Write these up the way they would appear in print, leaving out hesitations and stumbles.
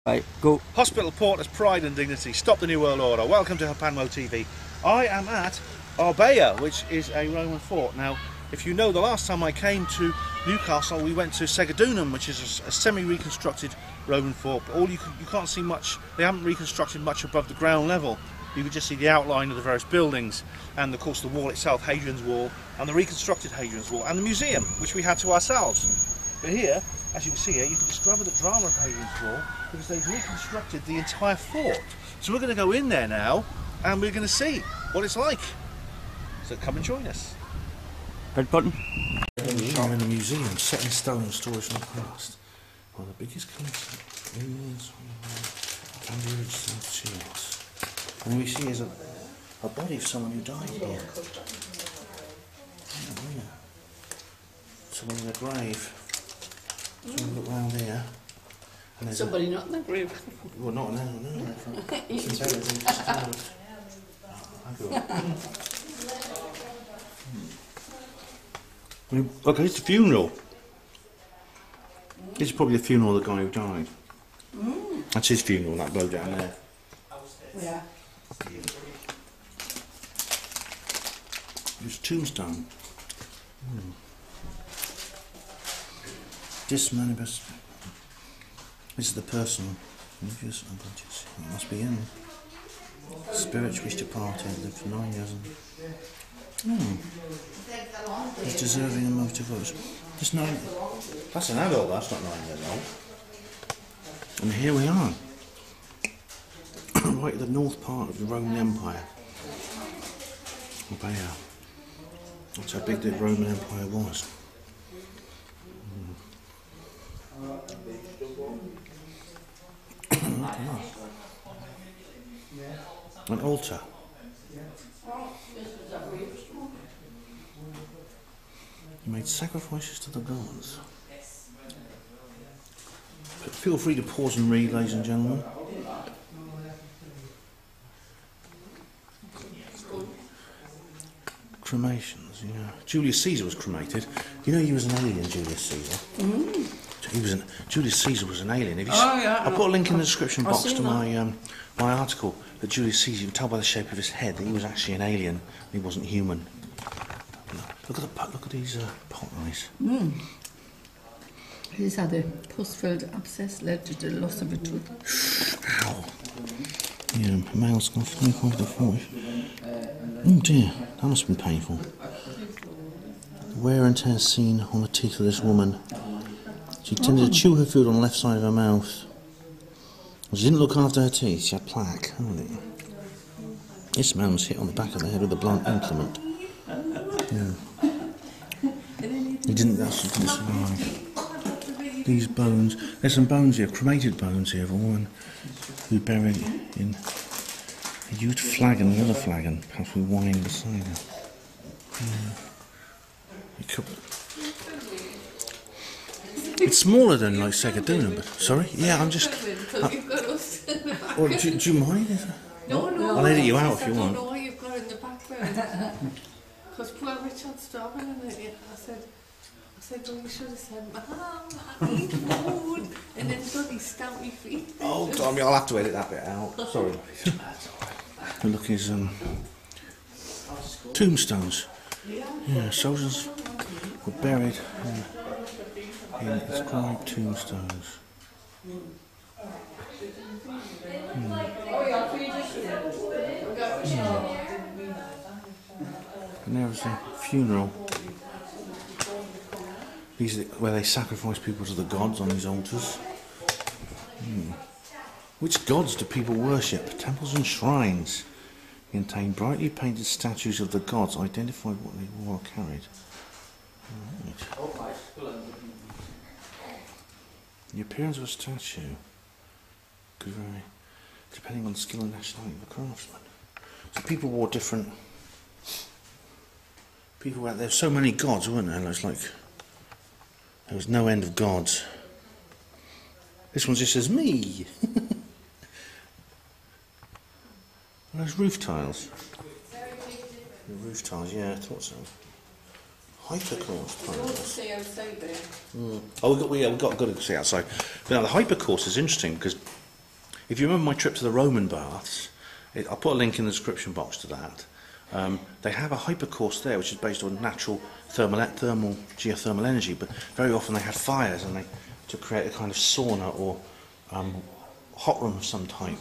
Right, go. Hospital Porters Pride and Dignity, Stop the New World Order. Welcome to Japanmo TV. I am at Arbeia, which is a Roman fort. Now, if you know, the last time I came to Newcastle, we went to Segedunum, which is a semi-reconstructed Roman fort. But you can't see much. They haven't reconstructed much above the ground level. You can just see the outline of the various buildings, and of course the wall itself, Hadrian's Wall, and the reconstructed Hadrian's Wall, and the museum, which we had to ourselves. But here, as you can see here, you can discover the drama of Hadrian's Wall because they've reconstructed the entire fort. So we're going to go in there now and we're going to see what it's like. So come and join us. Red button. I'm in a museum set in stone, storage from the past. One of the biggest collections of aliens can be reached in shields. And then we see is a body of someone who died here. Yeah. Someone in a grave. So we look round here. And there's somebody not in the grave. Well, not now, no. Okay, it's a funeral. This is probably the funeral of the guy who died. That's his funeral, that bloke down there. Yeah. It's a tombstone. This manifest. This is the person. It must be him. Spirits which departed, lived for 9 years. He's deserving of most devotion. Just 9. That's an adult. That's not 9 years old. And here we are, right at the north part of the Roman Empire. Arbeia. That's how big the Roman Empire was. An altar. He made sacrifices to the gods. But feel free to pause and read, ladies and gentlemen. Cremations, yeah. Julius Caesar was cremated. You know he was an alien, Julius Caesar. Julius Caesar was an alien. Have you I'll put a link in the description box to my my article that Julius Caesar, you can tell by the shape of his head that he was actually an alien. He wasn't human. Look at these pot eyes. These are the post-filled abscess led to the loss of a tooth. Ow. Yeah, male skull 25 to 40. Oh dear, that must have been painful. The wear and tear seen on the teeth of this woman. She tended to chew her food on the left side of her mouth. She didn't look after her teeth, she had plaque. This man was hit on the back of the head with a blunt implement. Yeah. He didn't survive. These bones, there's some bones here, cremated bones here of a woman who buried in a used flagon, another flagon, perhaps with wine beside her. It's smaller than like Segedunum, but sorry? Yeah, I'm just. Well, do you mind? No. I'll edit you out if you want. I don't know what you've got in the background. Because poor Richard's starving and I said, well, you should have said, Mum, eat food, and then bloody stouty feet. Oh, Tommy, I'll have to edit that bit out. Sorry. Look, his tombstones. Yeah, soldiers were buried in inscribed tombstones. And there was a funeral. These are where they sacrifice people to the gods on these altars. Which gods do people worship? Temples and shrines contain brightly painted statues of the gods, identified what they wore or carried. Right. The appearance of a statue could vary depending on the skill and nationality of the craftsman. So people wore different. There's so many gods, weren't there? It's like there was no end of gods. This one just says me. Those roof tiles. The roof tiles, yeah, I thought so. Hypercourse tiles. Oh, we've got to see outside. But now the hypercourse is interesting because If you remember my trip to the Roman baths, I'll put a link in the description box to that. They have a hypercourse there which is based on natural geothermal energy, but very often they had fires and to create a kind of sauna or hot room of some type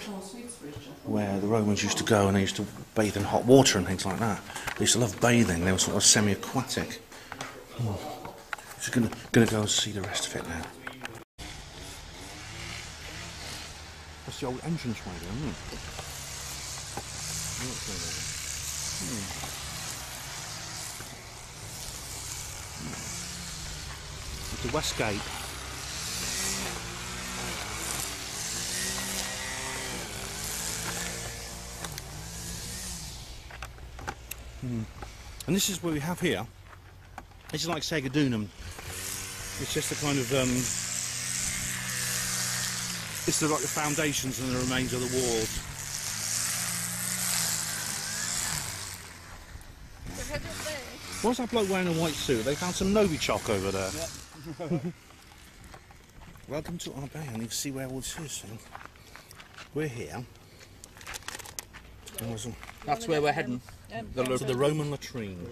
where the Romans used to go and they used to bathe in hot water and things like that. They used to love bathing, they were sort of semi-aquatic. Just going to go and see the rest of it now. That's the old entranceway there, isn't it? It's the West Gate. And this is what we have here. This is like Segedunum. It's just a kind of it's like the foundations and the remains of the walls. What's that bloke wearing a white suit? They found some Novichok over there. Yep. Welcome to Arbeia, and you can see where all this is. So we're here. That's where we're heading. To the Roman latrine.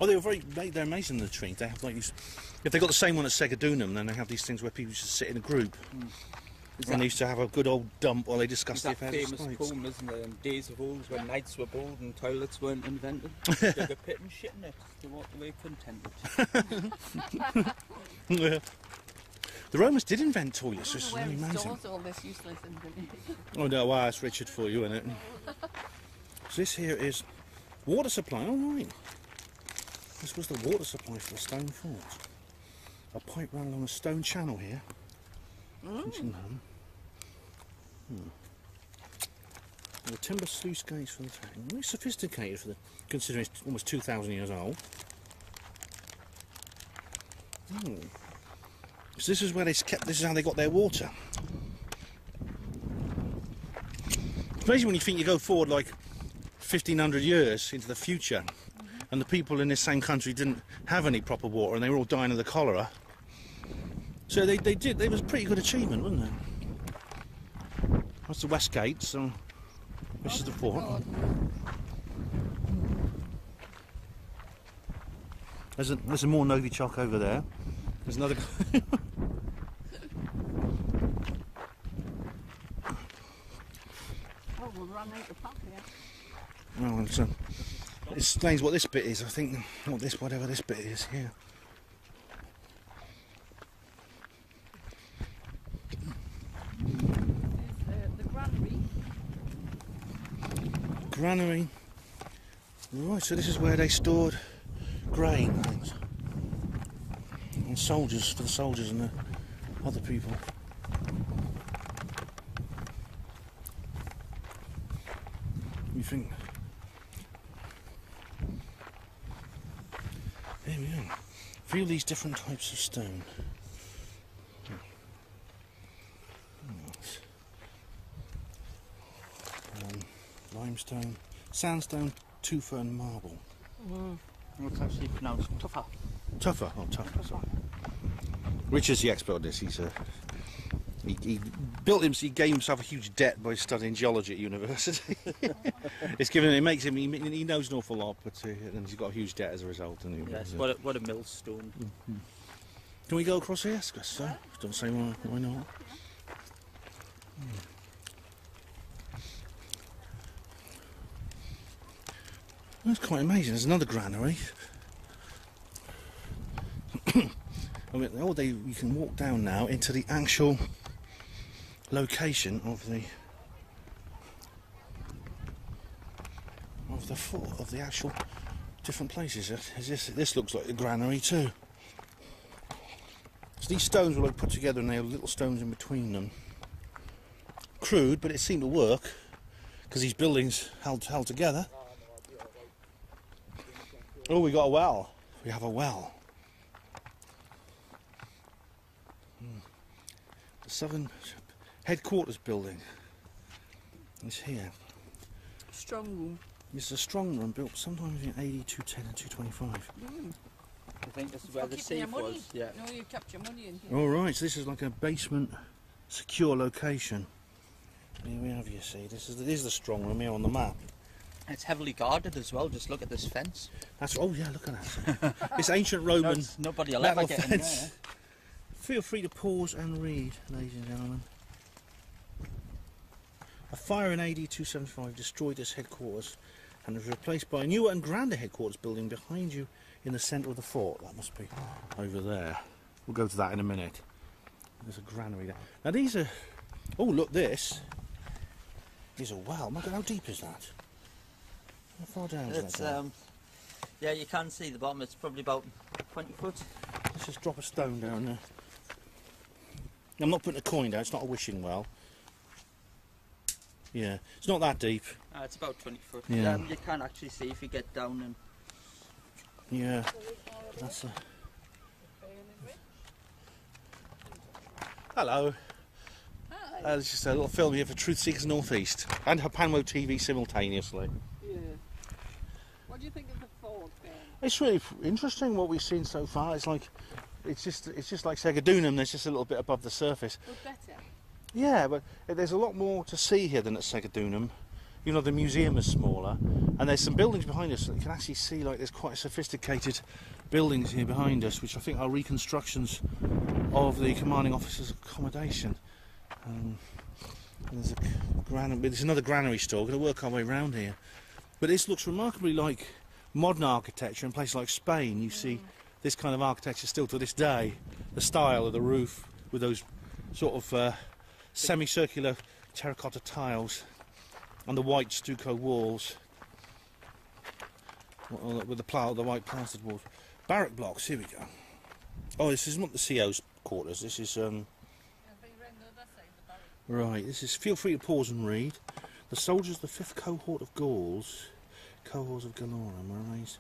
Oh, they're amazing, the latrines. They have like these. If they got the same one at Segedunum, then they have these things where people used to sit in a group. And they used to have a good old dump while they discussed the affairs of famous states. poem, isn't it? In days of old, when knights were bold and toilets weren't invented, dig a pit and shit in it to walk away contented. Yeah. The Romans did invent toilets. It's really amazing. All this useless information. Oh no, wow, that's Richard for you, isn't it? So this here is water supply. Oh right. This was the water supply for the stone fort. A pipe ran along a stone channel here. The timber sluice gates for the town. Very sophisticated for considering it's almost 2,000 years old. So this is where this is how they got their water. It's amazing when you think you go forward like 1,500 years into the future, and the people in this same country didn't have any proper water, and they were all dying of the cholera. So they did. It was a pretty good achievement, wasn't it? That's the West Gate. So this is the fort. There's a more Novichok over there. There's another. Oh, we'll run out the pump here. Oh, and so it explains what this bit is. I think whatever this bit is here. The granary. Granary. Right, so this is where they stored grain and things. And soldiers, for the soldiers and the other people. You think? There we are. Feel these different types of stone. Limestone, sandstone, tufa and marble. It's actually pronounced tougher. Tougher, oh tougher, sorry. Richard's the expert on this. He gave himself a huge debt by studying geology at university. It makes him, he knows an awful lot, but and he's got a huge debt as a result. Yes, what a millstone. Can we go across here? So, don't say why not. That's quite amazing. There's another granary. I mean, you can walk down now into the actual location of the actual different places. This looks like a granary too. So these stones were like put together, and they have little stones in between them. Crude, but it seemed to work because these buildings held together. Oh, we got a well. We have a well. The Southern Headquarters building is here. Strong room. This is a strong room built sometime between AD 210 and 225. I think this is where the safe was. Yeah. No, you kept your money in here. All right, so this is like a basement secure location. Here we have, you see, this is the strong room here on the map. It's heavily guarded as well. Just look at this fence. That's, oh yeah, look at that. It's ancient Roman Nobody will metal ever get in fence. there. Feel free to pause and read, ladies and gentlemen. A fire in AD 275 destroyed this headquarters and was replaced by a newer and grander headquarters building behind you in the centre of the fort. That must be over there. We'll go to that in a minute. There's a granary there. Now these are... Oh, look, this is a well. My God, how deep is that? How far down is It's that? yeah, you can see the bottom. It's probably about 20 foot. Let's just drop a stone down there. I'm not putting a coin down. It's not a wishing well. Yeah, it's not that deep. It's about 20 foot. Yeah. You can actually see if you get down and... Yeah, that's a... Hello. Hi. It's just a little film here for Truth Seekers Northeast and Hapanwo TV simultaneously. Yeah. What do you think of the fort, Ben? It's really interesting what we've seen so far. It's like, it's just like Segadunum. There's just a little bit above the surface. Well, better. Yeah, but there's a lot more to see here than at Segadunum. You know, the museum is smaller, and there's some buildings behind us that you can actually see, like, there's quite sophisticated buildings here behind us, which I think are reconstructions of the commanding officer's accommodation. And there's another granary store. We're going to work our way around here. But this looks remarkably like modern architecture in places like Spain. You see this kind of architecture still to this day. The style of the roof with those sort of semicircular terracotta tiles and the white stucco walls with the white plastered walls. Barrack blocks, here we go. Oh, this is not the CO's quarters. This is right, this is, feel free to pause and read. The soldiers of the 5th cohort of Gauls, cohorts of Galorum, were arranged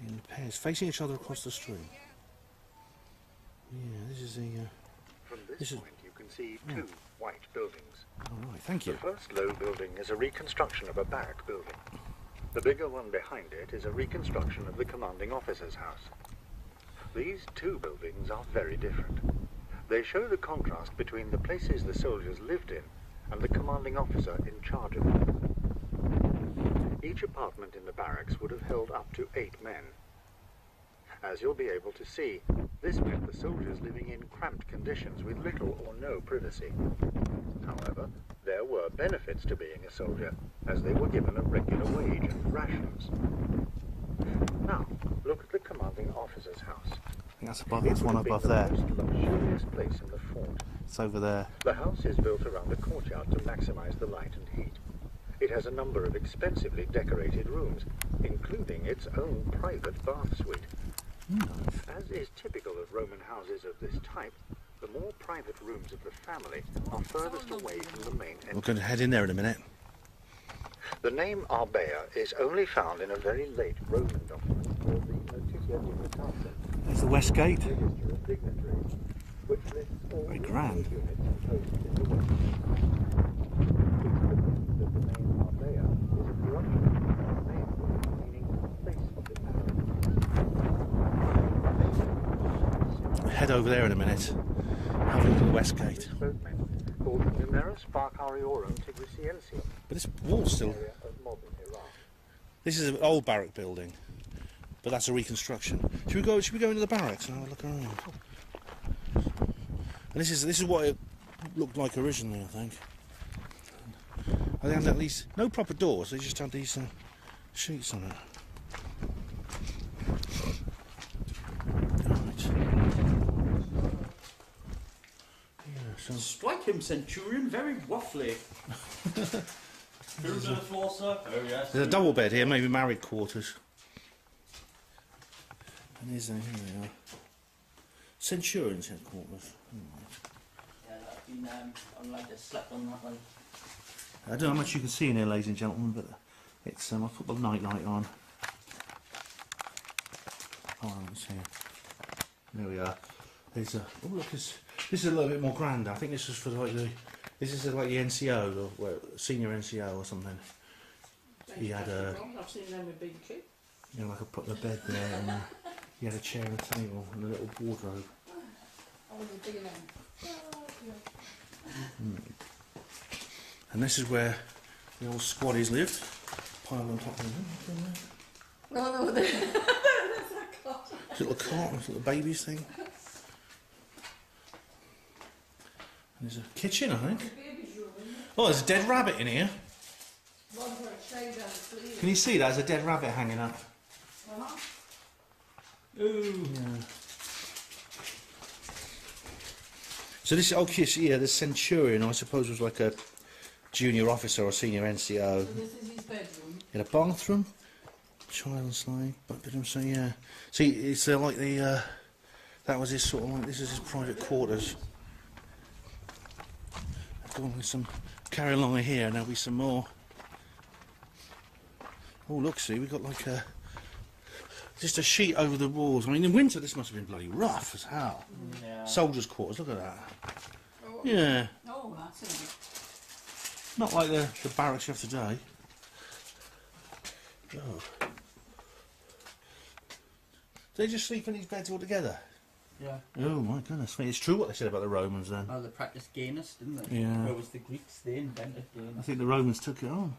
in pairs, facing each other across the street. Yeah, this is the... From this point you can see two white buildings. Alright, thank you. The first low building is a reconstruction of a barrack building. The bigger one behind it is a reconstruction of the commanding officer's house. These two buildings are very different. They show the contrast between the places the soldiers lived in and the commanding officer in charge of them. Each apartment in the barracks would have held up to 8 men. As you'll be able to see, this meant the soldiers living in cramped conditions with little or no privacy. However, there were benefits to being a soldier, as they were given a regular wage and rations. Now, look at the commanding officer's house. I think that's above, it's one above there. It would have been the most luxurious place in the fort. It's over there. The house is built around a courtyard to maximize the light and heat. It has a number of expensively decorated rooms, including its own private bath suite. As is typical of Roman houses of this type, the more private rooms of the family are furthest away from the main entrance. We're going to head in there in a minute. The name Arbeia is only found in a very late Roman document called the Notitia Dignitatem, There's the west gate. register of dignitaries, which lists all Very the grand. units and posts in the West. It's believed that the name Arbeia is a corruption of a name meaning place of the arrow. Head over there in a minute. Have a look at the west gate. Boatmen called Numerus Barcariorum Tigriciensium, But this wall's still... area of modern Iraq. This is an old barrack building, but that's a reconstruction. Should we go into the barracks and have a look around? And this is what it looked like originally, I think. They had at least no proper doors. They just had these sheets on it. Strike him, Centurion, very waffly. Who's on the floor, sir? Oh, yes. There's a double bed here, maybe married quarters. And here they are. Centurion's headquarters. Yeah, that's been on like a slept on that one. I don't know how much you can see in here, ladies and gentlemen, but it's I'll put the night light on. Oh, let's see. There we are. There's a. Oh look, this is a little bit more grand. I think this is for like the. This is like the NCO or well, senior NCO or something. He had a. I've seen them with big kids. You know, like I put the bed there, and he had a chair and a table and a little wardrobe. I was a big man. And this is where the old squaddies lived. Piled on top of them. No, that's a cot. Little cot, little babies thing. And there's a kitchen, I think. Oh, there's a dead rabbit in here. Can you see that? There's a dead rabbit hanging up. Ooh. Yeah. So this, okay, so yeah, the Centurion, I suppose, was like a junior officer or senior NCO. So this is his bedroom. In a bathroom, child slide, bedroom. So yeah, see, it's like the that was his sort of like, this is his private quarters. Go on with some, carry along here, and there'll be some more. Oh look, see, we've got like a just a sheet over the walls. I mean, in winter this must have been bloody rough as hell. Yeah. Soldiers' quarters, look at that. Oh. Yeah. Oh, that's it. Not like the barracks you have today. Oh. They just sleep in these beds all together? Yeah. Oh my goodness me, it's true what they said about the Romans then. Oh, they practiced gayness, didn't they? Yeah. It was the Greeks, they invented I gayness. think the Romans took it on.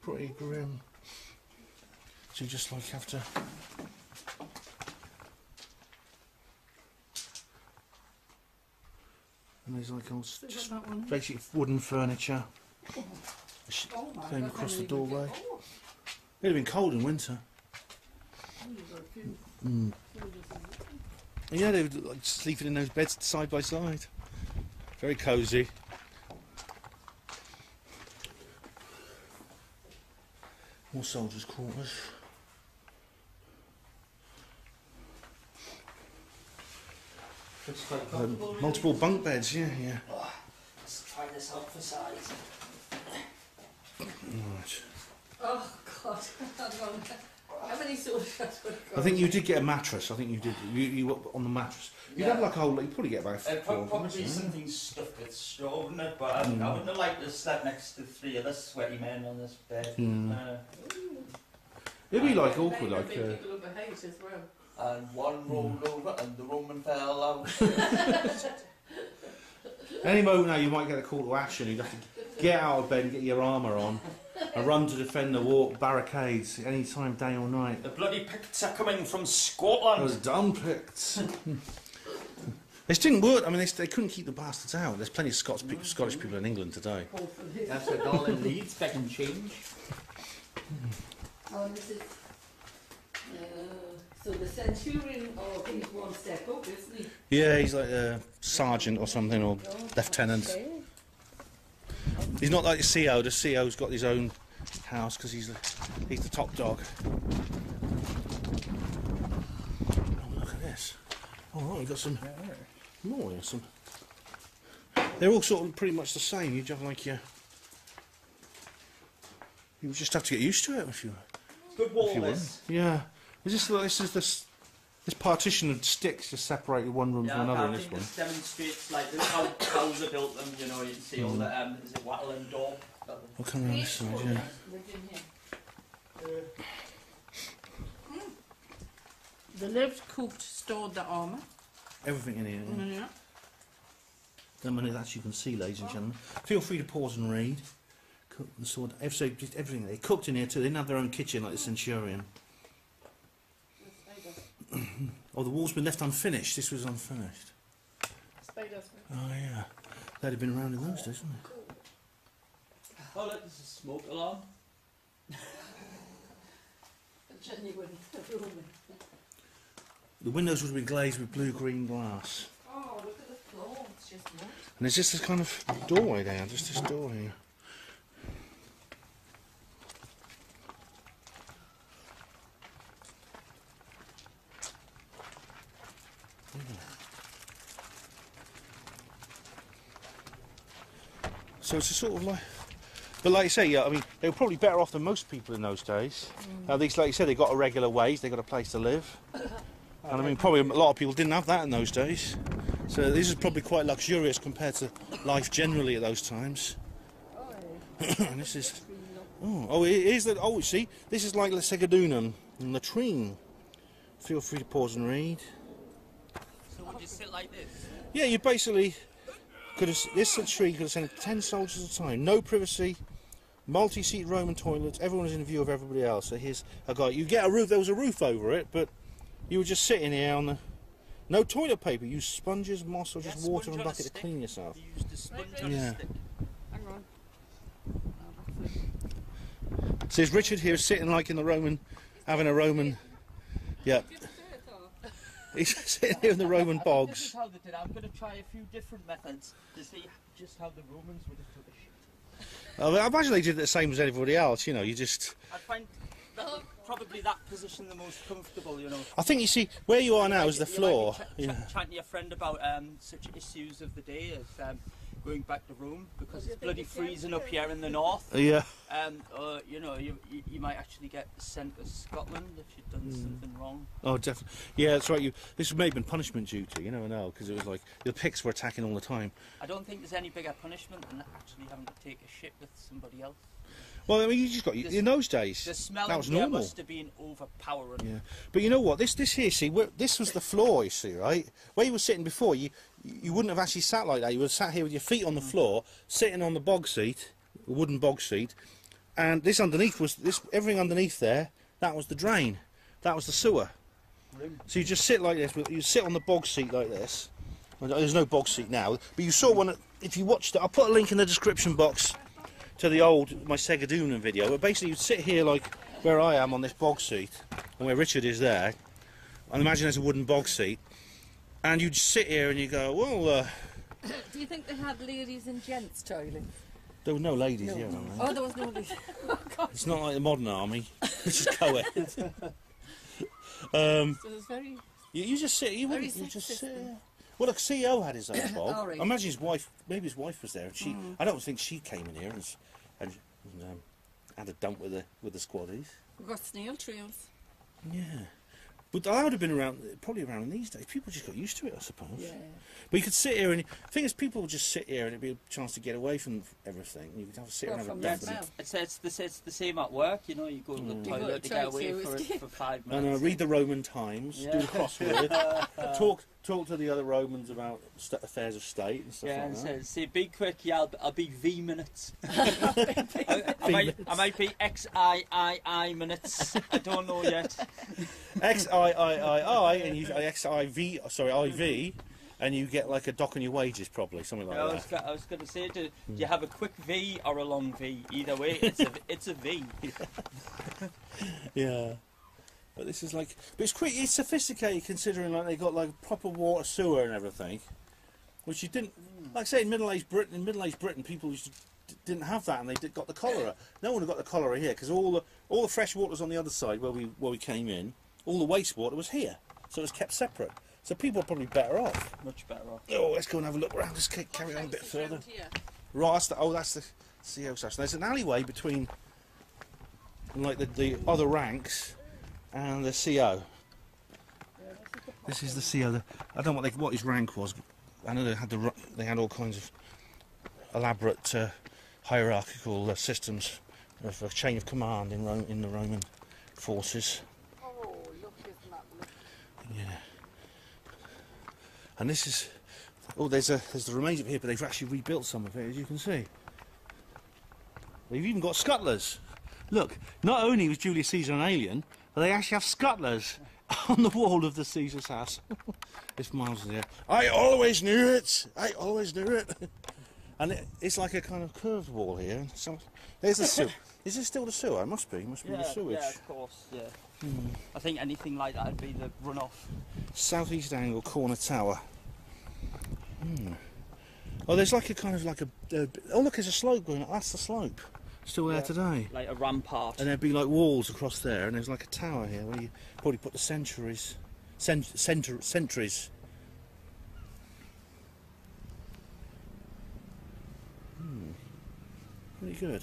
Pretty grim. So you just like have to... And there's like all just that one. basic wooden furniture. Oh my Came God, across the really doorway. good. Oh, It'd have been cold in winter. you've got a few soldiers in Yeah, they were like sleeping in those beds side by side. Very cosy. More soldiers' quarters. Multiple bunk beds, yeah. Let's try this out for size. Right. Oh God! How many soldiers would go? I think you did get a mattress. I think you did. You were on the mattress. You'd Yeah. have like a whole. You'd probably get about four. Probably something stuffed with straw in it, but I wouldn't have liked to sleep next to three other sweaty men on this bed. It'd be like awkward, Maybe like. people overhate as well. And one rolled over and the Roman fell out. Any moment now, you might get a call to action. You'd have to get out of bed and get your armour on and run to defend the wall barricades any time, day or night. The bloody Picts are coming from Scotland. Those dumb Picts. This didn't work. I mean, they couldn't keep the bastards out. There's plenty of Scottish people in England today. That's what all in Leeds back and change. Oh, this is. So the Centurion, oh, he's one step up, isn't he? Yeah, he's like a sergeant or something, or lieutenant. Okay. He's not like the CO. The CO's got his own house because he's the top dog. Oh, look at this. All right, we've got some more here. Some. They're all sort of pretty much the same. You have like your. You just have to get used to it if you. Good wall If you will. this. Yeah. This partition of sticks just separated one room from another in I this think one. this demonstrates like this how Hauser built them, you know, you can see all the is it wattle and daub? I'll come around this side, yeah. They lived, cooked, stored the armour. Everything in here. Yeah. Yeah. Then when that you can see, ladies and gentlemen. Feel free to pause and read. Cook and stored just everything. They cooked in here too. They didn't have their own kitchen like the Centurion. Oh, the wall's been left unfinished. This was unfinished. Oh yeah. They'd have been around in those days, wouldn't they? Oh look, there's a smoke alarm. Genuine room. The windows would have been glazed with blue-green glass. Oh, look at the floor. It's just wood. And there's just this kind of doorway there, just this door here. So it's a sort of like, but like you say, yeah, I mean, they were probably better off than most people in those days. At least, like you said, they got a regular wage, they got a place to live. And I mean, probably a lot of people didn't have that in those days. So this is probably quite luxurious compared to life generally at those times. And this is, oh, it is that. Oh, see, this is like the Segedunum and latrine. Feel free to pause and read. So would you sit like this? Yeah, you basically could have. This tree could have sent 10 soldiers at a time. No privacy. Multi-seat Roman toilets. Everyone is in view of everybody else. So here's a guy. You get a roof. There was a roof over it, but you were just sitting here on the. No toilet paper. Use sponges, moss, or just water and bucket to clean yourself. You used a sponge on a stick. Hang on. So there's Richard here sitting like in the Roman, having a Roman. Yeah. He's sitting here in the Roman bogs. This is how they did it. I'm going to try a few different methods to see just how the Romans would have took a shit. I imagine they did it the same as everybody else. You know, you just. I find probably that position the most comfortable. You know. I think you see where you are now is the floor. Chatting to your friend about such issues of the day as going back to Rome because it's bloody freezing up here in the north. Yeah. You know, you might actually get sent to Scotland if you've done something wrong. Oh, definitely. Yeah, that's right. This may have been punishment duty. You never know, because it was like the Picts were attacking all the time. I don't think there's any bigger punishment than actually having to take a shit with somebody else. Well, I mean, you just got in those days. The smell that was here normal. must have been overpowering. Yeah, but you know what? This here, see, this was the floor. You see, right? Where you were sitting before, you wouldn't have actually sat like that. You would have sat here with your feet on the floor, sitting on the bog seat, a wooden bog seat, and this underneath was everything underneath there. That was the drain. That was the sewer. So you just sit like this. You sit on the bog seat like this. Well, there's no bog seat now, but you saw one. If you watched it, I'll put a link in the description box to my Segadoonan video. But basically, you'd sit here like where I am on this bog seat, and where Richard is there. And imagine there's a wooden bog seat, and you'd sit here and you go, well. Do you think they had ladies and gents toilets? There were no ladies here. No. Oh, there was no ladies. It's not like the modern army, which is co-ed. So it was very. You just sit. You wouldn't. You just sit. Well, the CEO had his own bog. Oh, right. I imagine his wife. Maybe his wife was there, and she. I don't think she came in here and had a dump with the squaddies. We've got snail trails. Yeah. But that would have been probably around in these days. People just got used to it, I suppose. Yeah. But you could sit here, and the thing is, people would just sit here, and it'd be a chance to get away from everything. You could have to sit here and have a dump. It's the same at work, you know. You go to the toilet to get away for 5 minutes. And read the Roman Times, do the crossword, talk to the other Romans about affairs of state and stuff like that. Yeah, say be quick, yeah, I'll be V minutes. I might be XIII minutes. I don't know yet. XIII and you XIV, sorry, IV, and you get like a dock on your wages, probably something like that. I was going to say, do you have a quick V or a long V? Either way, it's a V. Yeah. But this is like, but it's sophisticated considering like they got like proper water, sewer, and everything, which you didn't. Like I say, in Middle-aged Britain, people didn't have that, and they got the cholera. No one got the cholera here because all the fresh water was on the other side where we came in. All the wastewater was here, so it was kept separate. So people are probably better off. Much better off. Oh, let's go and have a look around. Let's carry on a bit further. Here. Right, that's the CO's house. There's an alleyway between like the other ranks and the CO. This is the CO. I don't know what his rank was. I know they had all kinds of elaborate hierarchical systems of a chain of command in the Roman forces. Oh, look, isn't that lovely? Yeah. And this is. Oh, there's the remains of here, but they've actually rebuilt some of it, as you can see. They've even got scuttlers. Look, not only was Julius Caesar an alien, but they actually have scuttlers on the wall of the Caesar's house. It's miles there. I always knew it. I always knew it. And it's like a kind of curved wall here. So there's the sewer. Is this still the sewer? It must be. It must be the sewage. Yeah, of course. Yeah. I think anything like that would be the runoff. Southeast angle corner tower. Oh, there's like a kind of like a. Oh, look, there's a slope going up. That's the slope. Still there today. Like a rampart. And there'd be like walls across there, and there's like a tower here where you probably put the sentries. Pretty good. And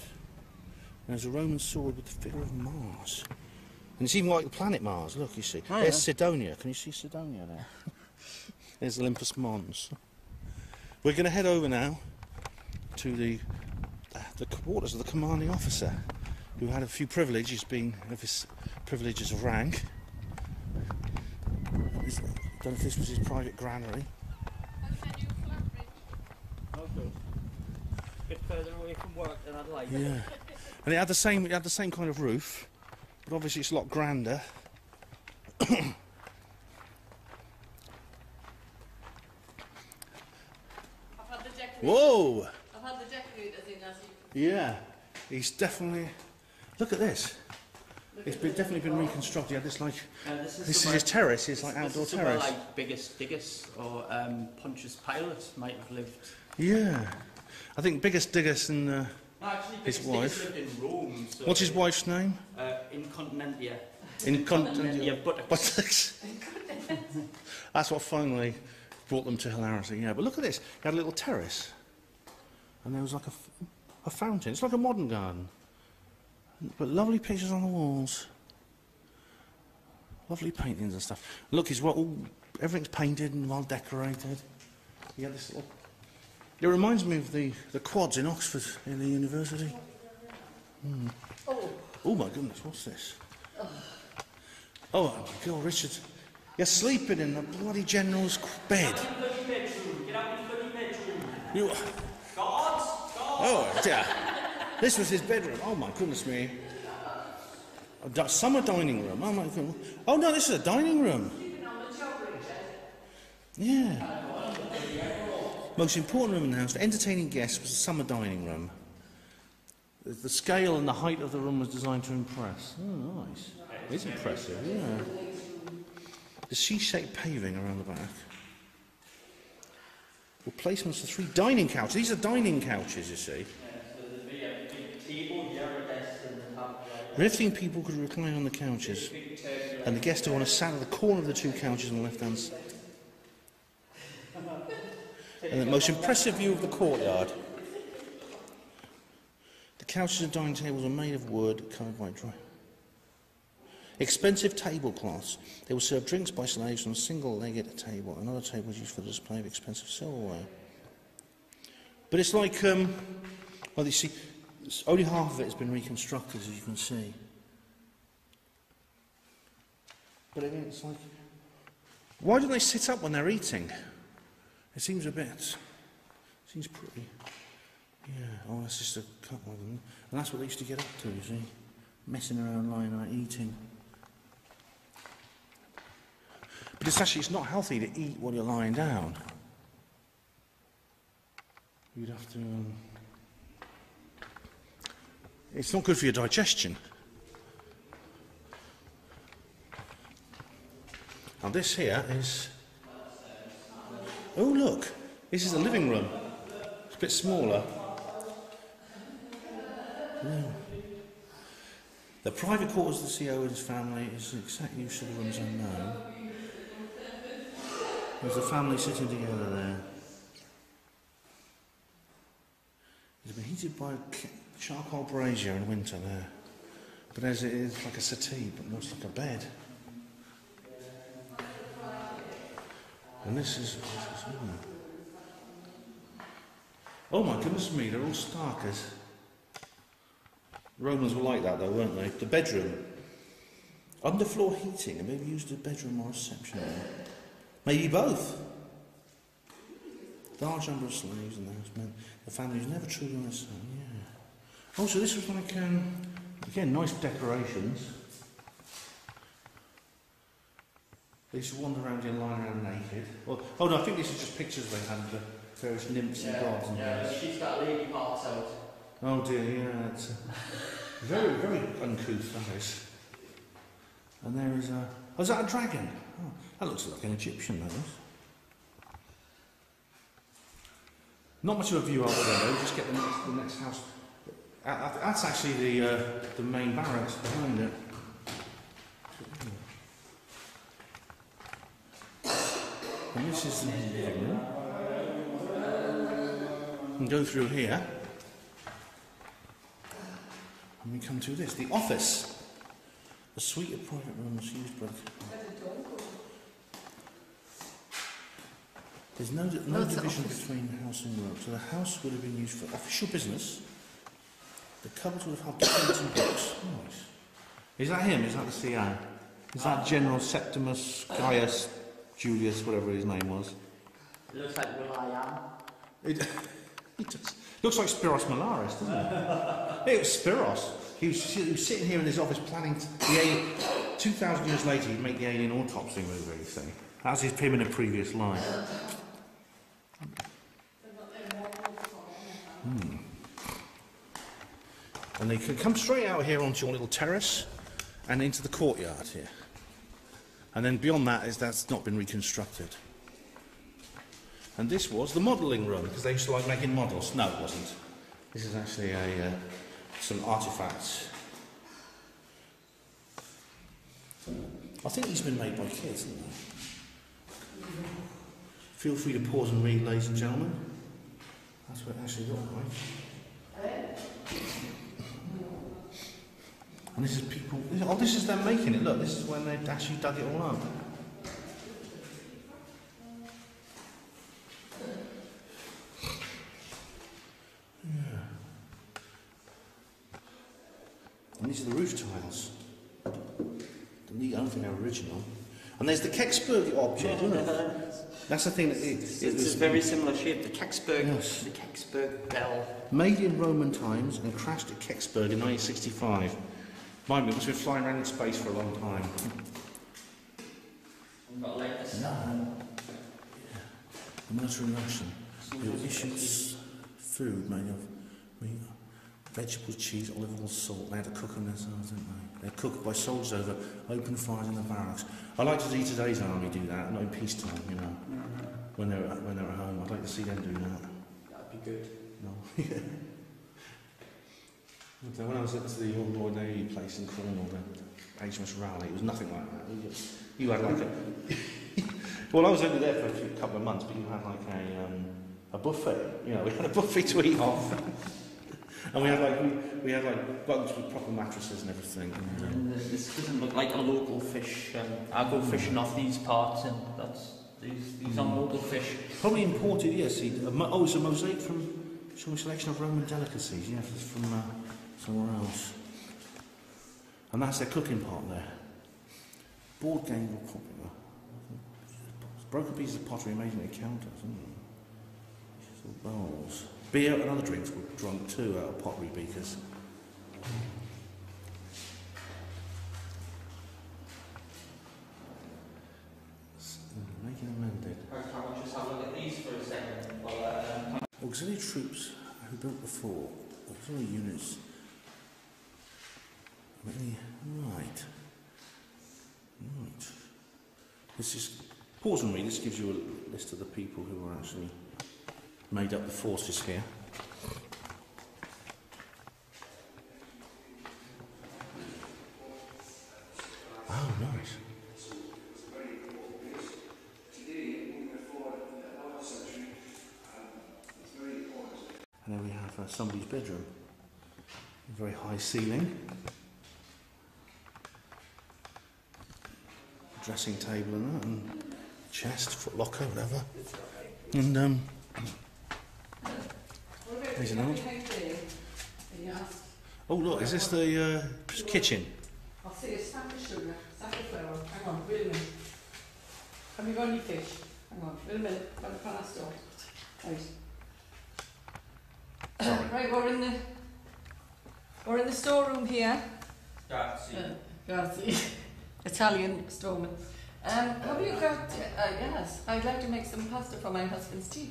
there's a Roman sword with the figure of Mars. And it's even like the planet Mars, look, you see. There's Sidonia. Can you see Sidonia there? There's Olympus Mons. We're going to head over now to the quarters of the commanding officer, who had a few privileges, being of his privileges of rank. I don't know if this was his private granary. And then you A bit further away from work than I'd like. Yeah. And it had the same kind of roof, but obviously it's a lot grander. Whoa! I've had the decorators in, as you can Yeah, he's definitely. Look at this. It's definitely been reconstructed. Yeah, this is his terrace. It's like outdoor terrace. Like Biggest Diggers or Pontius Pilate might have lived. Yeah, I think Biggest Diggers and No, actually, his Biggest wife. Diggers lived in Rome. So What's his wife's name? Incontinentia. Incontinentia buttocks. That's what finally brought them to hilarity. Yeah, but look at this. He had a little terrace, and there was like a fountain. It's like a modern garden. But lovely pictures on the walls. Lovely paintings and stuff. Look, everything's painted and well decorated. You got this little... It reminds me of the quads in Oxford, in the university. Oh my goodness, what's this? Oh my God, Richard. You're sleeping in the bloody general's bed. Get out in the bloody bedroom. Get out in the bloody bedroom. You... God! Oh dear. This was his bedroom. Oh my goodness me. A summer dining room. Oh my goodness. Oh no, this is a dining room. Yeah. Most important room in the house for entertaining guests was the summer dining room. The scale and the height of the room was designed to impress. Oh, nice. It's impressive, yeah. The C-shaped paving around the back. Replacements for 3 dining couches. These are dining couches, you see. Riveting people could recline on the couches, and the guests who want to sat at the corner of the 2 couches on the left-hand side. And the most impressive view of the courtyard. The couches and dining tables are made of wood, covered by dry. Expensive tablecloths. They will serve drinks by slaves on a single-legged table. Another table is used for the display of expensive silverware. But it's like, well, you see, only half of it has been reconstructed, as you can see. But again, it's like, why don't they sit up when they're eating? It seems a bit, seems pretty. Yeah, oh, that's just a couple of them. And that's what they used to get up to, you see. Messing around, lying around, eating. But it's not healthy to eat while you're lying down. You'd have to... It's not good for your digestion. Now this here is... Oh look, this is the living room. It's a bit smaller. Yeah. The private quarters of the CEO and his family is the exact use of the rooms unknown. There's the family sitting together there. It's been heated by charcoal brazier in winter there. But as it is like a settee, but not like a bed. And this is... Oh my goodness me, they're all starkers. Romans were like that though, weren't they? The bedroom. Underfloor heating, and maybe used a bedroom or reception room. Maybe both. Large number of slaves in the house meant the family was never truly on its own, yeah. Oh, so this was like, again, nice decorations. They used to wander around here lying around naked. Well, oh no, I think this is just pictures they had of the various nymphs and gods and things. She's got lady parts out. Oh dear, yeah, it's very, very uncouth, that is. And there is a... Oh, is that a dragon? Oh, that looks like an Egyptian, that is. Not much of a view out there, though. Just get the next house. That's actually the main barracks behind it. And this is the living room. And go through here. And we come to this, the office. A suite of private rooms used by... There's no division between the house and work, so the house would have been used for official business. The cupboards would have had pens and books. Nice. Is that him? Is that the CI? Is that General Septimus Gaius Julius, whatever his name was? It looks like Will I Am. Looks like Spiros Malaris, doesn't it? It was Spiros. He was sitting here in his office planning the alien. 2,000 years later, he'd make the alien autopsy movie, you see. That's him in a previous life. And they can come straight out here onto your little terrace and into the courtyard here. And then beyond that that's not been reconstructed. And this was the modelling room, because they used to like making models. No, it wasn't. This is actually some artefacts. I think these have been made by kids, haven't they? Feel free to pause and read, ladies and gentlemen. That's what it actually looked like. And this is people... Oh, this is them making it. Look, this is when they actually dug it all up. Yeah. And these are the roof tiles. I don't think they're original. And there's the Kecksburg object, isn't it? That's the thing that it's a very similar shape. The Kecksburg, yes. The Kecksburg bell. Made in Roman times and crashed at Kecksburg in 1965. Mind me, it must have been flying around in space for a long time. We've got like this. No. Yeah. The military Russian. It issues food made of meat, vegetables, cheese, olive oil, salt. They had to cook them themselves, didn't they? They're cooked by soldiers over open fires in the barracks. I'd like to see today's army do that, not in peacetime, you know. When they're at home, I'd like to see them do that. That'd be good. No. So when I was at the Royal Navy place in Cornwall, the HMS Raleigh, it was nothing like that. You had like a... Well, I was only there for a couple of months, but you had like a buffet. You know, we had a buffet to eat off. And we had like bugs with proper mattresses and everything. And, this doesn't look like a local fish. I go fishing off these parts, and these are local fish. Probably imported, yes. It's a mosaic from a selection of Roman delicacies. Yes, it's from somewhere else. And that's their cooking pot there. Board games were popular. Broken pieces of pottery made into counters, isn't it? Bowls. Beer and other drinks were drunk too out of pottery beakers. Making a mended. I'll just have a look at these for a second. Auxiliary troops who built before. Auxiliary units. Right. This is... Pause and read. This gives you a list of the people who were actually made up the forces here. Oh, nice. And then we have somebody's bedroom. A very high ceiling. Dressing table and that, and chest, foot locker, whatever. And there's an old. Oh look, is this the kitchen? I'll see a sack of sugar, sack of flour. Hang on, wait a minute. Have you got any fish? Hang on, wait a minute. Got a pan of salt. Right. Right, we're in the storeroom here. Grazie. Italian storeman. Have you got? Yes, I'd like to make some pasta for my husband's tea.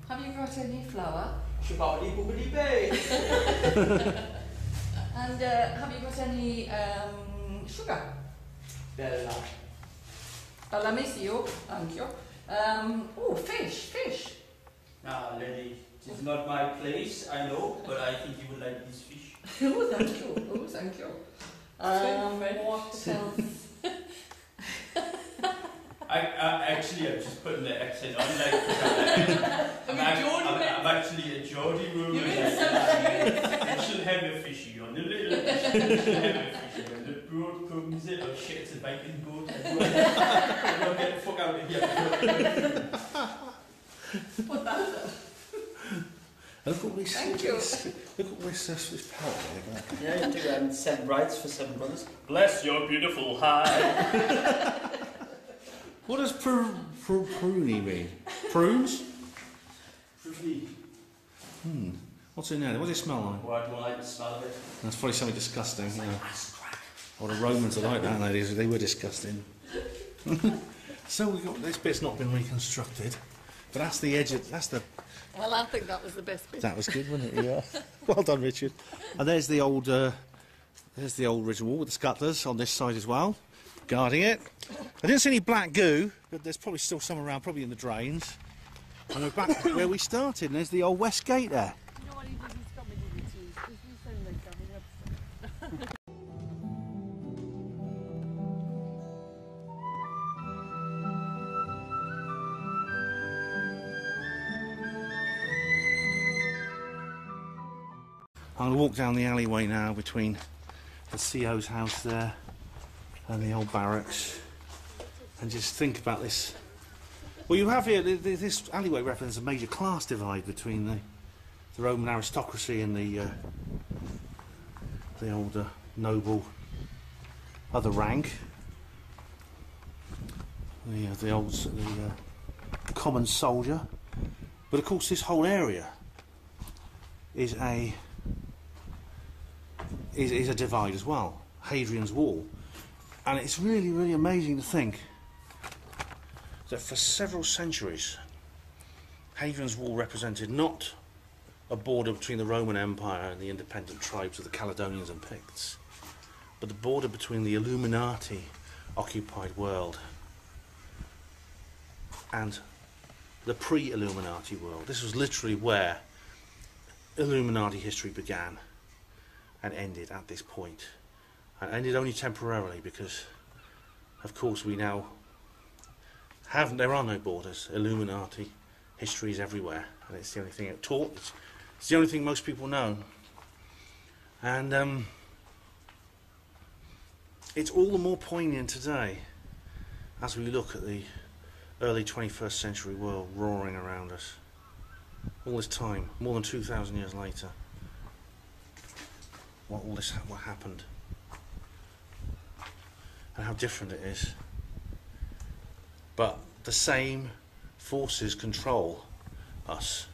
Have you got any flour? Shababity boobity bay. And have you got any sugar? Bella. Alamesio, thank you. Oh, fish. Now, lady, it's not my place, I know, but I think you would like this fish. Oh, thank you. What else? I'm just putting the accent on, like, I'm actually a Geordie woman. You should have a fishy on the little fish. You should have a fishy. When the boat comes in, oh shit, it's a Viking boat. Everyone get the fuck out of here. What that is? Look at this. Thank you. Look at this palette there. Yeah, you do, and send rights for 7 brothers. Bless your beautiful high. What does pruny mean? Prunes? Pruny. What's in there? What does it smell like? Well, I don't like the smell of it. That's probably something disgusting. You know. Well, the Romans are like that, aren't they? They were disgusting. So we got this bit's not been reconstructed, but that's the edge. That's the. Well, I think that was the best bit. That was good, wasn't it? Yeah. Well done, Richard. And there's the old original wall with the scuttlers on this side as well, guarding it. I didn't see any black goo, but there's probably still some around, probably in the drains. And we're back where we started, and there's the old West Gate there. You know what he did? He's got me to choose because we sound like Gavin Webster. I'm going to walk down the alleyway now between the CO's house there and the old barracks and just think about this. Well, you have here, this alleyway represents a major class divide between the Roman aristocracy and the older noble other rank, the common soldier. But of course this whole area is a divide as well, Hadrian's Wall. And it's really, really amazing to think that for several centuries Hadrian's Wall represented not a border between the Roman Empire and the independent tribes of the Caledonians and Picts, but the border between the Illuminati occupied world and the pre-Illuminati world. This was literally where Illuminati history began and ended at this point, and ended only temporarily because of course we now there are no borders. Illuminati history is everywhere, and it's the only thing taught. It's the only thing most people know, and it's all the more poignant today as we look at the early 21st century world roaring around us all this time, more than 2,000 years later. What happened and how different it is, but the same forces control us.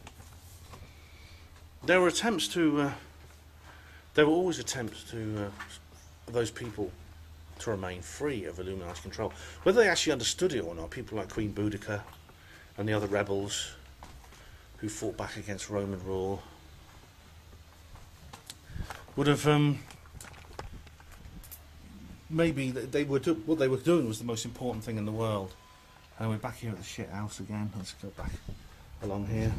There were always attempts to those people to remain free of Illuminati control, whether they actually understood it or not. People like Queen Boudica and the other rebels who fought back against Roman rule would have maybe what they were doing was the most important thing in the world. And we're back here at the shit house again. Let's go back along here.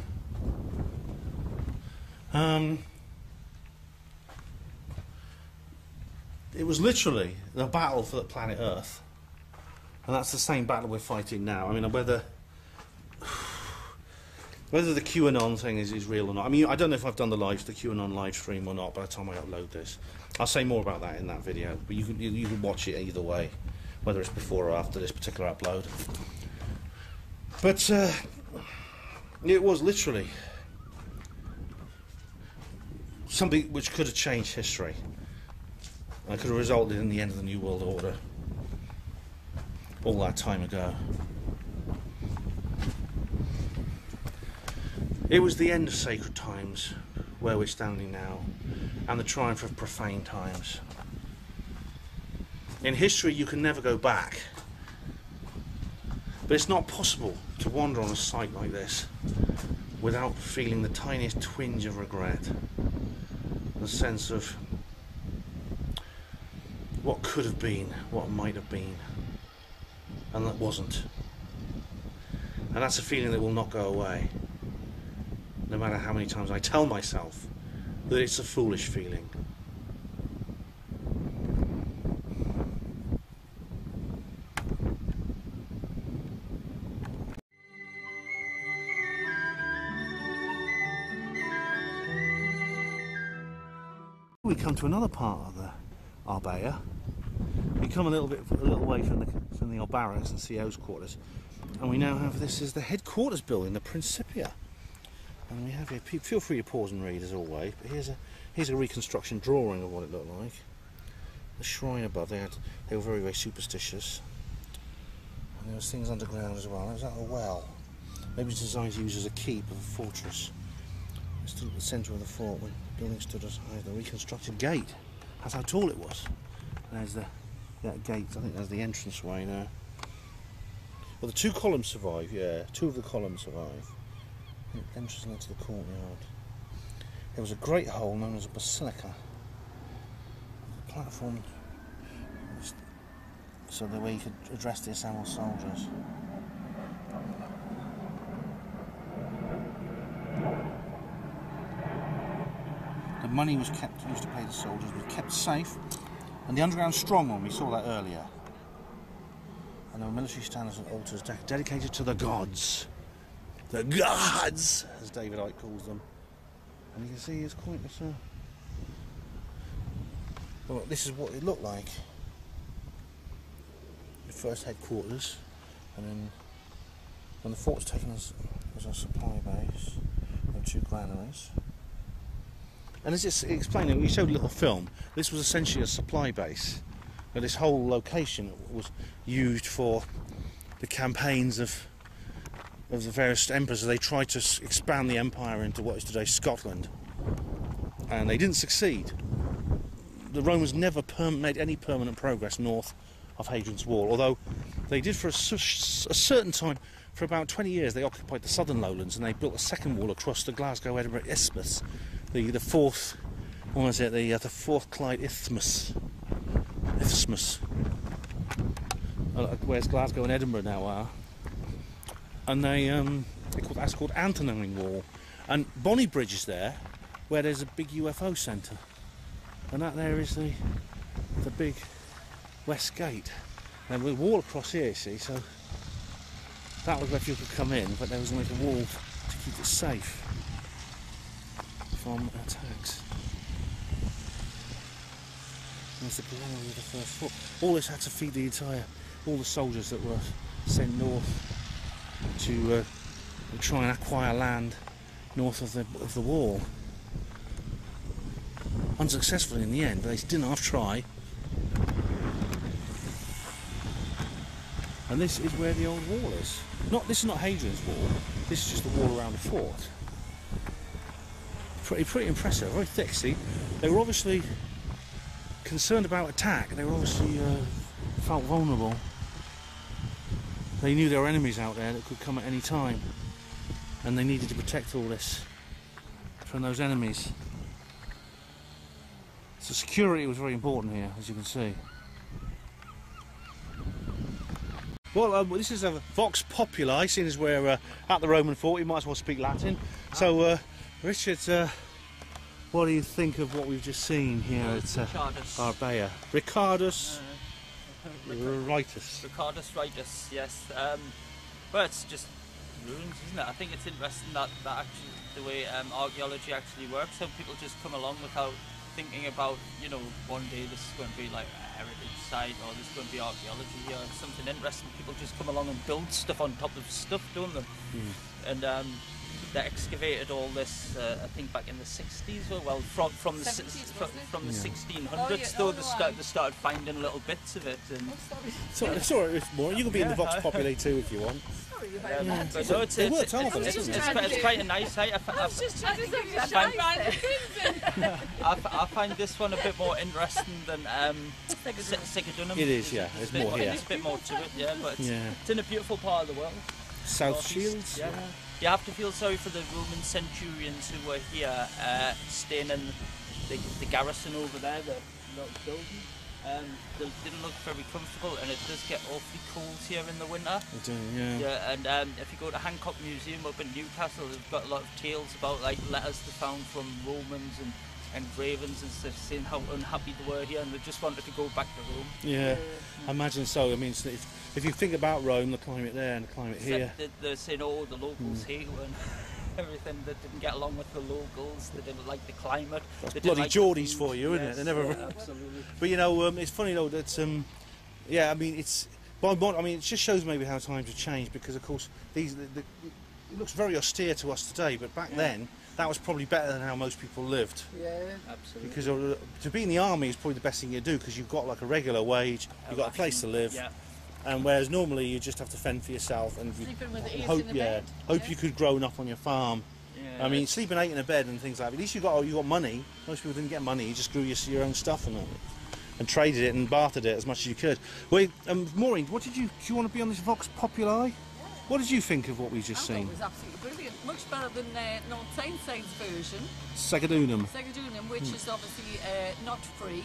It was literally the battle for the planet Earth, and that's the same battle we're fighting now. I mean, whether the QAnon thing is real or not. I mean, I don't know if I've done the QAnon live stream or not by the time I upload this. I'll say more about that in that video, but you can watch it either way, whether it's before or after this particular upload. But it was literally something which could have changed history and could have resulted in the end of the New World Order all that time ago. It was the end of sacred times, where we're standing now, and the triumph of profane times. In history you can never go back, but it's not possible to wander on a site like this without feeling the tiniest twinge of regret, the sense of what could have been, what might have been, and that wasn't. And that's a feeling that will not go away, no matter how many times I tell myself that it's a foolish feeling. We come to another part of the Arbeia. We come a little way from the old barracks and CO's quarters, and we now have this is the headquarters building, the Principia. And we have here, feel free to pause and read as always, but here's a reconstruction drawing of what it looked like. The shrine above, they were very, very superstitious. And there was things underground as well. Was that a well? Maybe it's designed to use as a keep of a fortress. It stood at the centre of the fort when the building stood as high as the reconstructed gate. That's how tall it was. There's the gate, I think that's the entranceway now. Well, the 2 columns survive, yeah. 2 of the columns survive. Entrance into the courtyard. There was a great hole known as a basilica. The platform, so that way you could address the assembled soldiers. The money was kept, used to pay the soldiers, was kept safe, and the underground stronghold, we saw that earlier. And there were military standards and altars dedicated to the gods. The gods, as David Icke calls them. And you can see it's quite a... Well, this is what it looked like. The first headquarters, and then when the fort was taken as a supply base, there were 2 granaries. And as it's explained, we showed a little film, this was essentially a supply base. Now, this whole location was used for the campaigns of the various emperors. They tried to expand the empire into what is today Scotland, and they didn't succeed. The Romans never made any permanent progress north of Hadrian's Wall, although they did for a certain time. For about 20 years they occupied the southern lowlands, and they built a second wall across the Glasgow-Edinburgh Isthmus, the fourth, what was it, the fourth Clyde Isthmus, where's Glasgow and Edinburgh now are, and that's called Antonine Wall. And Bonnybridge is there, where there's a big UFO centre, and that there is the big west gate, and the wall across here, you see, so that was where people could come in, but there was like a wall to keep it safe from attacks. There's the glory of the first fort. All this had to feed all the soldiers that were sent north to try and acquire land north of the wall. Unsuccessfully in the end, but they didn't half try. And this is where the old wall is. This is not Hadrian's Wall. This is just the wall around the fort. Pretty impressive. Very thick. See, they were obviously concerned about attack. They were obviously felt vulnerable. They knew there were enemies out there that could come at any time, and they needed to protect all this from those enemies. So security was very important here, as you can see. Well, this is a Vox Populi, seeing as we're at the Roman fort, you might as well speak Latin. So, Richard, what do you think of what we've just seen here at Arbeia? Ricardus Ritus, yes. Well, it's just ruins, isn't it? I think it's interesting that actually the way archaeology actually works. So people just come along without thinking about, you know, one day this is going to be like a heritage site, or this is going to be archaeology here, or something interesting. People just come along and build stuff on top of stuff, don't they? And they excavated all this, I think back in the 60s, or well, from the 1600s, though they started finding little bits of it. And sorry, more. You can be in the Vox Populi too if you want. But no, it's quite a nice site. I find this one a bit more interesting than Sigurdunum. It is, yeah. There's more here. There's a bit more to it, yeah. But it's in a beautiful part of the world. South Shields. Yeah. You have to feel sorry for the Roman centurions who were here, staying in the garrison over there, the little building. They didn't look very comfortable, and it does get awfully cold here in the winter. It do, yeah. And if you go to Hancock Museum up in Newcastle, they've got a lot of tales about like letters they found from Romans and engravings and stuff, saying how unhappy they were here and they just wanted to go back to Rome. Yeah, I imagine so. I mean, if you think about Rome, the climate there and the climate here. They're saying, oh, the locals hate and everything. They didn't get along with the locals. They didn't like the climate. That's they bloody like Geordies for you, isn't it? They never. Yeah, absolutely. But you know, it's funny though that yeah, I mean, it just shows maybe how times have changed, because of course it looks very austere to us today, but back then that was probably better than how most people lived. Yeah, absolutely. Because to be in the army is probably the best thing you do, because you've got like a regular wage, you've got a place to live. Yeah. And whereas normally you just have to fend for yourself and hope you could grow up on your farm Yeah. I mean, sleeping 8 in a bed and things like that. At least you got money. Most people didn't get money. You just grew your own stuff and traded it and bartered it as much as you could. Well, Maureen, do you want to be on this Vox Populi? What did you think of what we just I thought seen? it was absolutely brilliant. Much better than North Tyneside's version. Segadunum. Segadunum, which is obviously not free.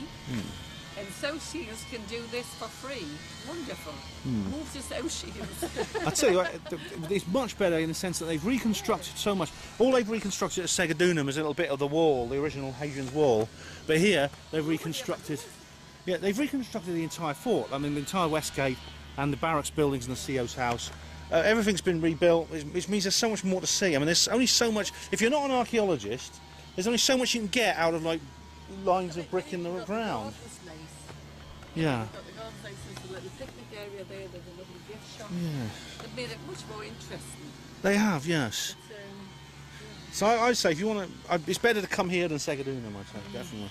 And South Shields can do this for free. Wonderful. Move to South Shields. I tell you what, it's much better in the sense that they've reconstructed so much. All they've reconstructed at Segadunum is a little bit of the wall, the original Hadrian's Wall. But here, they've reconstructed... Yeah, they've reconstructed the entire fort. I mean, the entire West Gate and the barracks buildings and the CO's house. Everything's been rebuilt, which means there's so much more to see. I mean, there's only so much... If you're not an archaeologist, there's only so much you can get out of, like, lines of brick in the ground. Yeah. We've got the garden place, there's a little picnic area there, there's a lovely gift shop. Yeah. They've made it much more interesting. They have, yes. But, So I'd say if you want to... It's better to come here than Segadunum, I'd say, definitely.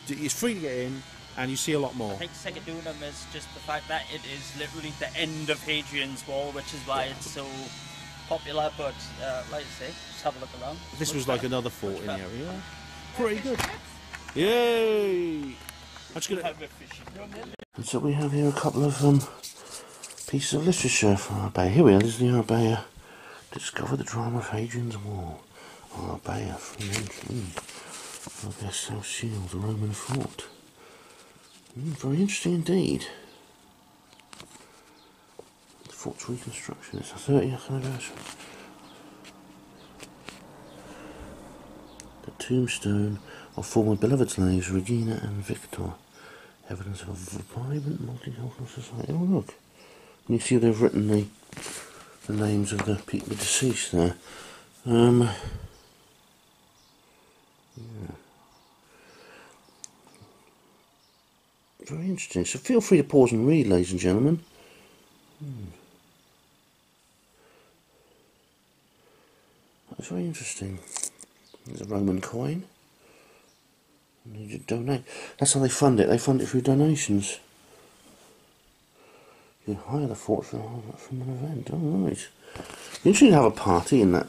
It's free to get in, and you see a lot more. I think Segadunum is just the fact that it is literally the end of Hadrian's Wall, which is why it's so popular. But like I say, just have a look around. This was like another fort in the area. Yeah. Pretty good. yeah. Yay! I'm just gonna... And so we have here a couple of pieces of literature from Arbeia. Here we are, this is the Arbeia. Discover the drama of Hadrian's Wall. Arbeia, I guess South Shields, a Roman fort. Very interesting indeed. The fort's reconstruction, it's the 30th anniversary. The tombstone of former beloved slaves Regina and Victor. Evidence of a vibrant multicultural society. Oh look, and you see they've written the names of the people deceased there. Yeah. Very interesting. So feel free to pause and read, ladies and gentlemen. That's very interesting. There's a Roman coin. And you donate. That's how they fund it. They fund it through donations. You can hire the fort from an event. Oh, right. You should have a party in that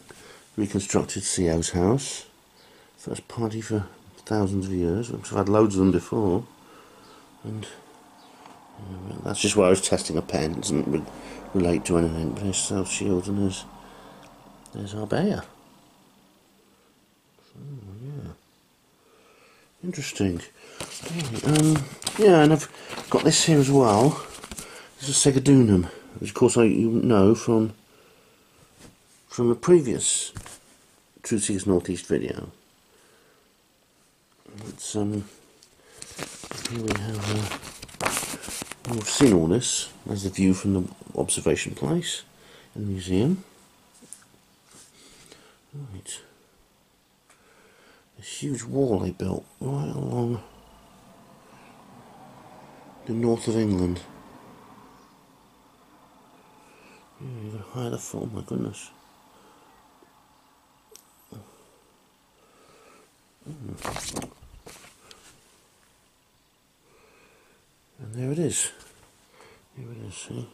reconstructed CO's house. First party for thousands of years. I've had loads of them before. And that's just where I was testing a pen. It doesn't relate to anything. But there's South Shields and there's Arbeia. Yeah. Interesting. Yeah, and I've got this here as well. This is Segadunum, which of course you know from the previous Truth Seekers Northeast video. It's here we have. We've seen all this. There's the view from the observation place in the museum. Right. This huge wall they built right along the north of England. Yeah, even higher the fort, my goodness. And there it is. Here it is, see?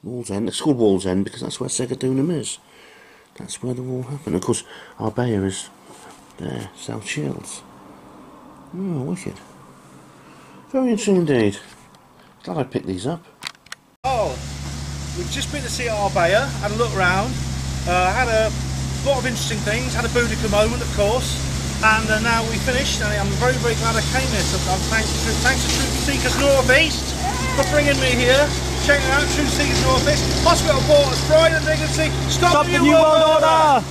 Wall's End. It's called Wall's End because that's where Segadunum is. That's where the wall happened. Of course, Arbeia is there, South Shields. Oh, wicked. Very interesting indeed. Glad I picked these up. Oh, we've just been to see Arbeia, had a look round, had a lot of interesting things, had a Boudica moment, of course, and now we finished, and I'm very, very glad I came here. So thanks to Truth Seekers Northeast for bringing me here. Check it out, Truth Seekers Northeast. Hospital Porters, Pride and Dignity. Stop the New World Order!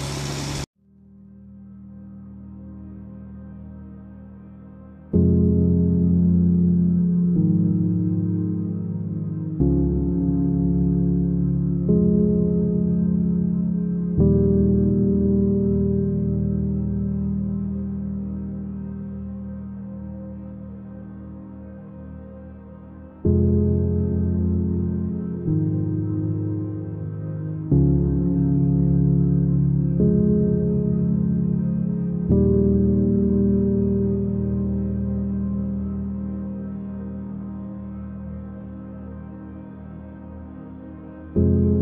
you.